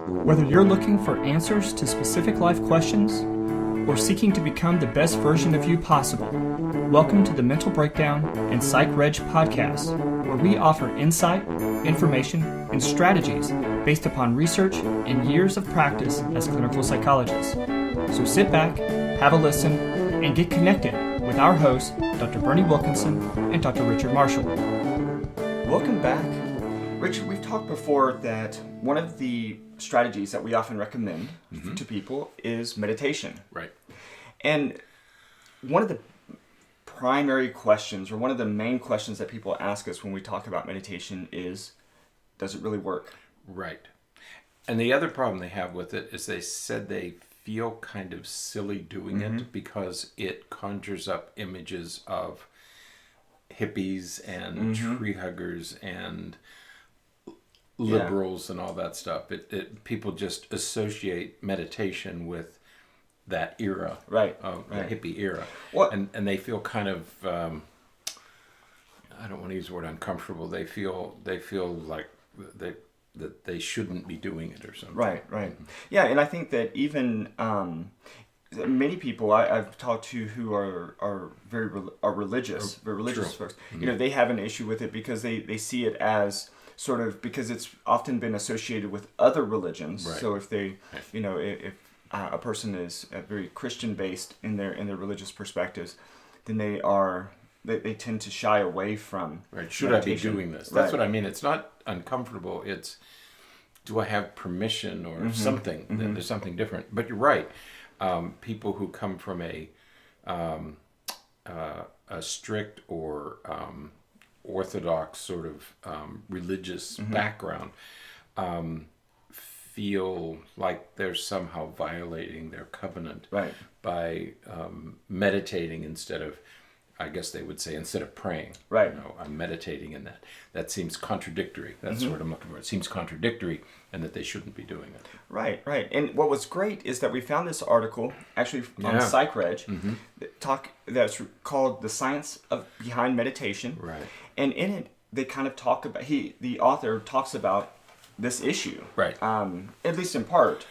Whether you're looking for answers to specific life questions or seeking to become the best version of you possible, welcome to the Mental Breakdown and Psychreg podcast, where we offer insight, information, and strategies based upon research and years of practice as clinical psychologists. So sit back, have a listen, and get connected with our hosts, Dr. Berney Wilkinson and Dr. Richard Marshall. Welcome back. Richard, we've talked before that one of the strategies that we often recommend to people is meditation. Right. And one of the primary questions, or one of the main questions that people ask us when we talk about meditation is, does it really work? Right. And the other problem they have with it is they said they feel kind of silly doing it because it conjures up images of hippies and tree huggers and liberals and all that stuff. People just associate meditation with that era, the hippie era. And they feel kind of I don't want to use the word uncomfortable. They feel like that they shouldn't be doing it or something. Right. Yeah, and I think that even many people I've talked to who are very religious, very religious folks, they have an issue with it because they see it as sort of, because it's often been associated with other religions. Right. So if they, if a person is very Christian based in their religious perspectives, then they tend to shy away from Should meditation. I be doing this? That's what I mean. It's not uncomfortable. It's, do I have permission or something? There's something different. But you're right. People who come from a strict or orthodox sort of religious background feel like they're somehow violating their covenant by meditating instead of, I guess they would say, instead of praying. Right. I'm meditating in that. That seems contradictory. That's what I'm looking for. It seems contradictory and that they shouldn't be doing it. Right. And what was great is that we found this article actually on Psychreg that's called The Science Behind Meditation. Right. And in it, they kind of talk about, the author talks about this issue. Right. At least in part.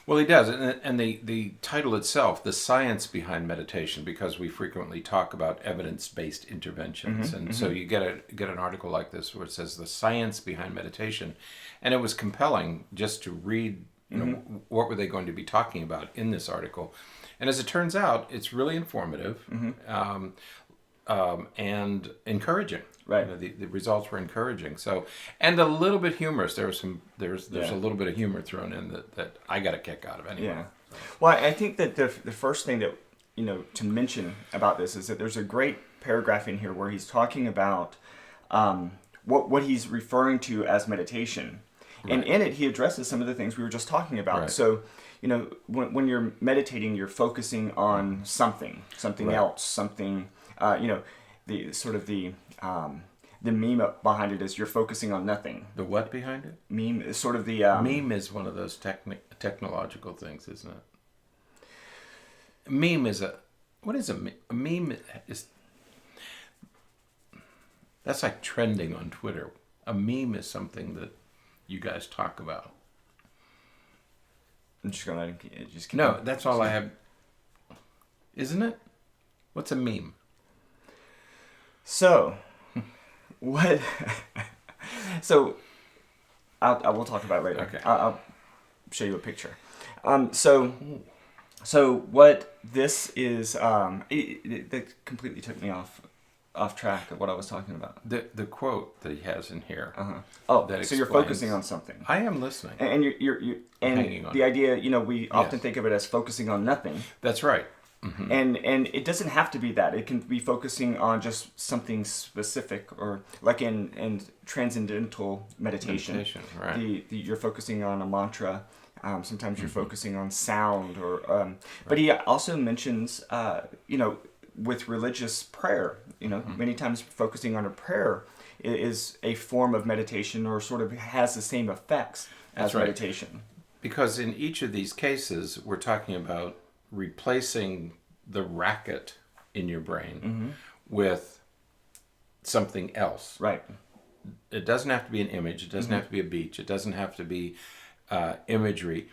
Well, he does, and the title itself, The Science Behind Meditation, because we frequently talk about evidence-based interventions, so you get an article like this where it says The Science Behind Meditation, and it was compelling just to read, what were they going to be talking about in this article, and as it turns out, it's really informative and encouraging. Right. The results were encouraging. So, and a little bit humorous. There's a little bit of humor thrown in that I got a kick out of anyway. Yeah. So. Well, I think that the first thing that to mention about this is that there's a great paragraph in here where he's talking about what he's referring to as meditation, and in it he addresses some of the things we were just talking about. Right. So, when you're meditating, you're focusing on something else, something. The sort of the meme behind it is you're focusing on nothing. The what behind it? Meme is sort of the... meme is one of those technological things, isn't it? A meme is what is a meme? A meme is... That's like trending on Twitter. A meme is something that you guys talk about. I'm just going to let him just keep... No, that's all I have. Isn't it? What's a meme? So, what? So, I will talk about it later. Okay. I'll show you a picture. So what this is, that completely took me off track of what I was talking about. The quote that he has in here. Oh, so you're focusing on something. I am listening. And you're hanging on. The idea, we often think of it as focusing on nothing. That's right. And it doesn't have to be that. It can be focusing on just something specific, or like in transcendental meditation. Right. You're focusing on a mantra. Sometimes you're focusing on sound, or. But he also mentions, with religious prayer. Many times focusing on a prayer is a form of meditation, or sort of has the same effects as meditation. Because in each of these cases, we're talking about replacing the racket in your brain with something else. Right. It doesn't have to be an image. It doesn't have to be a beach. It doesn't have to be imagery.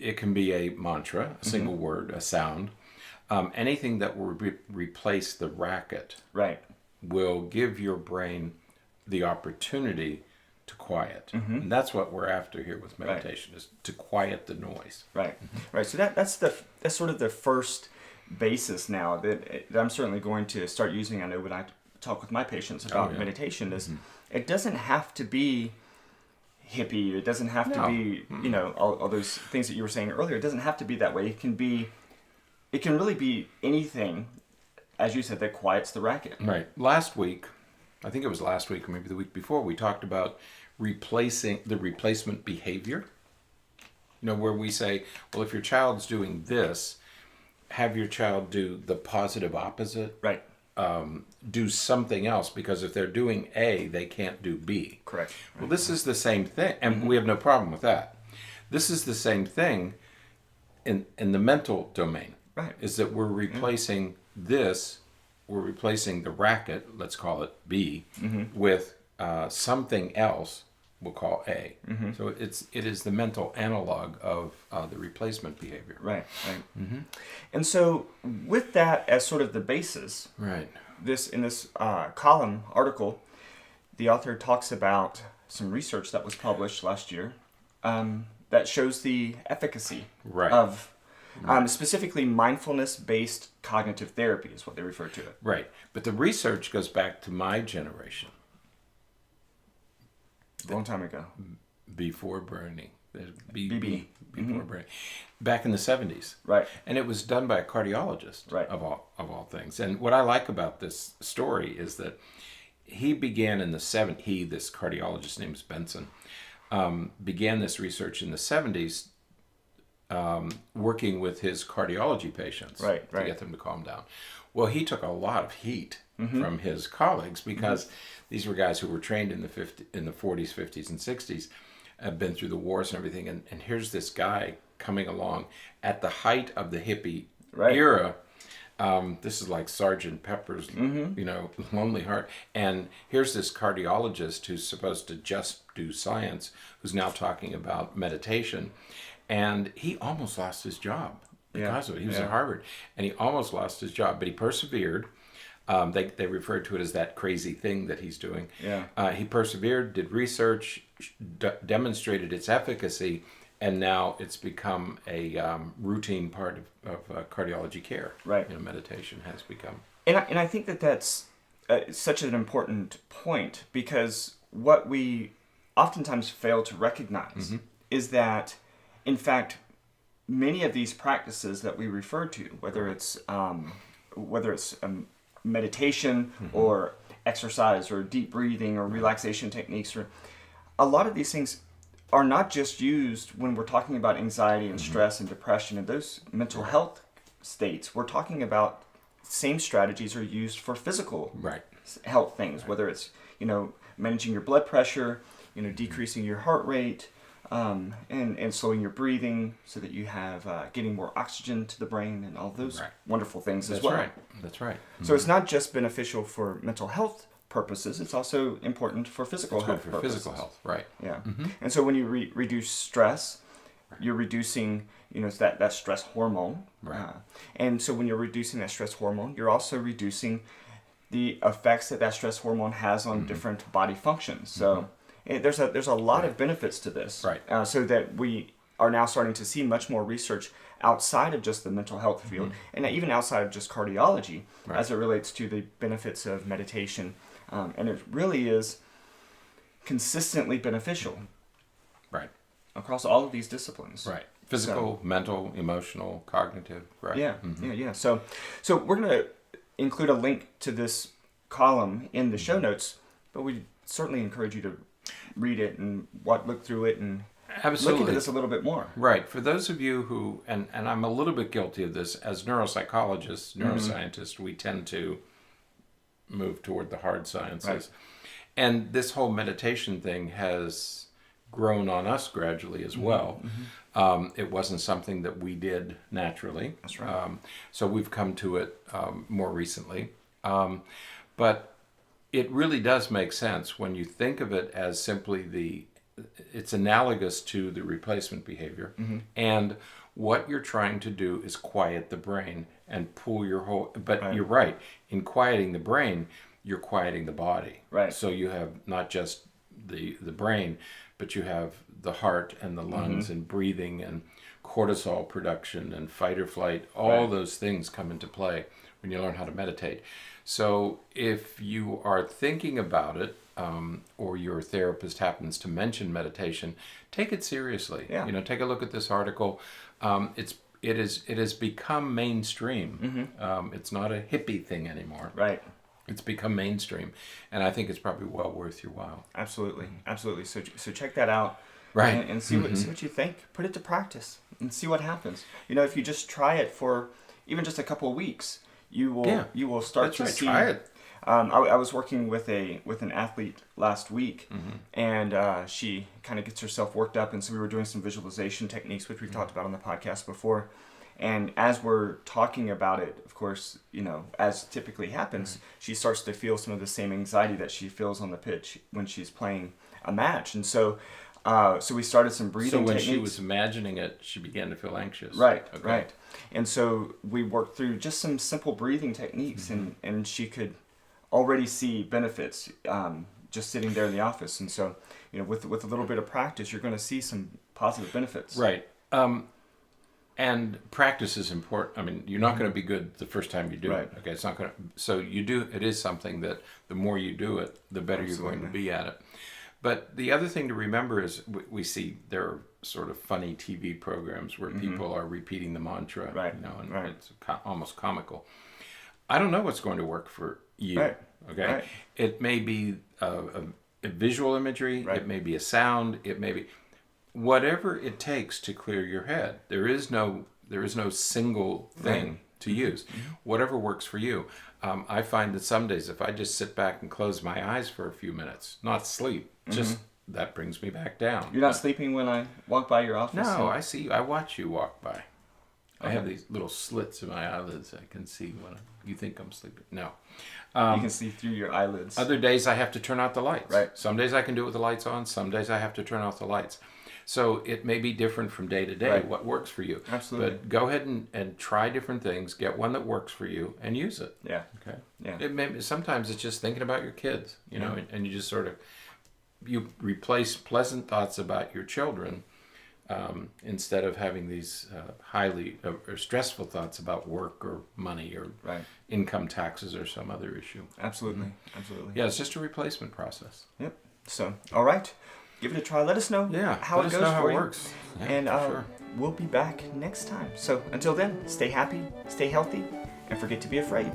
It can be a mantra, a single word, a sound. Anything that will replace the racket will give your brain the opportunity to quiet. And that's what we're after here with meditation, is to quiet the noise. Right. So that's sort of the first basis now that I'm certainly going to start using. I know when I talk with my patients about meditation is it doesn't have to be hippie. It doesn't have to be, all those things that you were saying earlier. It doesn't have to be that way. It can really be anything, as you said, that quiets the racket. Right. Last week, I think it was last week or maybe the week before, we talked about replacement behavior. Where we say, well, if your child's doing this, have your child do the positive opposite. Right. Do something else, because if they're doing A, they can't do B. Correct. Well, this is the same thing, and we have no problem with that. This is the same thing in the mental domain. Right. Is that we're replacing this, we're replacing the racket, let's call it B, with something else we'll call A. So it is the mental analog of the replacement behavior. Right. And so with that as sort of the basis, in this column article, the author talks about some research that was published last year that shows the efficacy of specifically mindfulness-based cognitive therapy is what they refer to it. Right. But the research goes back to my generation. A long time ago. Before Berney. BB. Before Berney. Back in the 70s. Right. And it was done by a cardiologist, of all things. And what I like about this story is that he began in the 70s, this cardiologist named Benson, began this research in the 70s, working with his cardiology patients to get them to calm down. Well, he took a lot of heat from his colleagues because these were guys who were trained in the 40s, 50s, and 60s, have been through the wars and everything. And here's this guy coming along at the height of the hippie era. This is like Sergeant Pepper's, Lonely Heart. And here's this cardiologist who's supposed to just do science, who's now talking about meditation. And he almost lost his job because of it. He was at Harvard, and he almost lost his job, but he persevered. They referred to it as that crazy thing that he's doing. He persevered, did research, demonstrated its efficacy, and now it's become a routine part of cardiology care. Meditation has become. And I think that's such an important point, because what we oftentimes fail to recognize is that, in fact, many of these practices that we refer to, whether it's meditation or exercise or deep breathing or relaxation techniques, or a lot of these things are not just used when we're talking about anxiety and stress and depression and those mental health states. We're talking about same strategies are used for physical health things, whether it's managing your blood pressure, decreasing your heart rate, and slowing your breathing so that you have getting more oxygen to the brain and all those wonderful things as well. That's right. So it's not just beneficial for mental health purposes, it's also important for physical health purposes. Physical health, right. Yeah. And so when you reduce stress, you're reducing that stress hormone. And so when you're reducing that stress hormone, you're also reducing the effects that stress hormone has on different body functions. So there's a lot of benefits to this, so that we are now starting to see much more research outside of just the mental health field, and even outside of just cardiology, as it relates to the benefits of meditation, and it really is consistently beneficial, across all of these disciplines, physical, mental, emotional, cognitive, So we're going to include a link to this column in the show notes, but we certainly encourage you to read it and look through it and look into this a little bit more. Right. For those of you who, and I'm a little bit guilty of this, as neuropsychologists, neuroscientists, we tend to move toward the hard sciences. And this whole meditation thing has grown on us gradually as well. It wasn't something that we did naturally. That's right. So we've come to it more recently. But it really does make sense when you think of it as simply the it's analogous to the replacement behavior. And what you're trying to do is quiet the brain and pull your whole, but you're right, in quieting the brain, you're quieting the body. Right. So you have not just the brain, but you have the heart and the lungs and breathing and cortisol production and fight or flight. All those things come into play when you learn how to meditate. So if you are thinking about it, or your therapist happens to mention meditation, take it seriously. Yeah. Take a look at this article. It has become mainstream. It's not a hippie thing anymore. Right. It's become mainstream, and I think it's probably well worth your while. Absolutely. So check that out. Right. And see what you think. Put it to practice and see what happens. If you just try it for even just a couple of weeks, you will start to see. Try it. I was working with an athlete last week, and she kind of gets herself worked up, and so we were doing some visualization techniques, which we've talked about on the podcast before. And as we're talking about it, of course, as typically happens, she starts to feel some of the same anxiety that she feels on the pitch when she's playing a match. And so we started some breathing techniques. So when she was imagining it, she began to feel anxious. Right, Okay. right. And so we worked through just some simple breathing techniques, and she could already see benefits just sitting there in the office. And so, with a little bit of practice, you're going to see some positive benefits. Right. And practice is important. I mean, you're not going to be good the first time you do it. Okay, it's not going to. So it is something that the more you do it, the better you're going to be at it. But the other thing to remember is we see there are sort of funny TV programs where people are repeating the mantra, and it's almost comical. I don't know what's going to work for you. Right. Okay, Right. It may be a visual imagery. Right. It may be a sound. It may be whatever it takes to clear your head. There is no single thing to use. Whatever works for you. I find that some days if I just sit back and close my eyes for a few minutes, not sleep, just that brings me back down. You're not sleeping when I walk by your office? No, I see you. I watch you walk by. I have these little slits in my eyelids. I can see when you think I'm sleeping. No. You can see through your eyelids. Other days I have to turn out the lights. Right. Some days I can do it with the lights on. Some days I have to turn off the lights. So it may be different from day to day what works for you. Absolutely. But go ahead and try different things. Get one that works for you and use it. Yeah. Okay. Yeah. Sometimes it's just thinking about your kids, and you just sort of you replace pleasant thoughts about your children instead of having these highly or stressful thoughts about work or money or income taxes or some other issue. Absolutely. Absolutely. Yeah, it's just a replacement process. Yep. So, all right. Give it a try. Let us know how it goes for how you. it works. Yeah, and sure. We'll be back next time. So until then, stay happy, stay healthy, and forget to be afraid.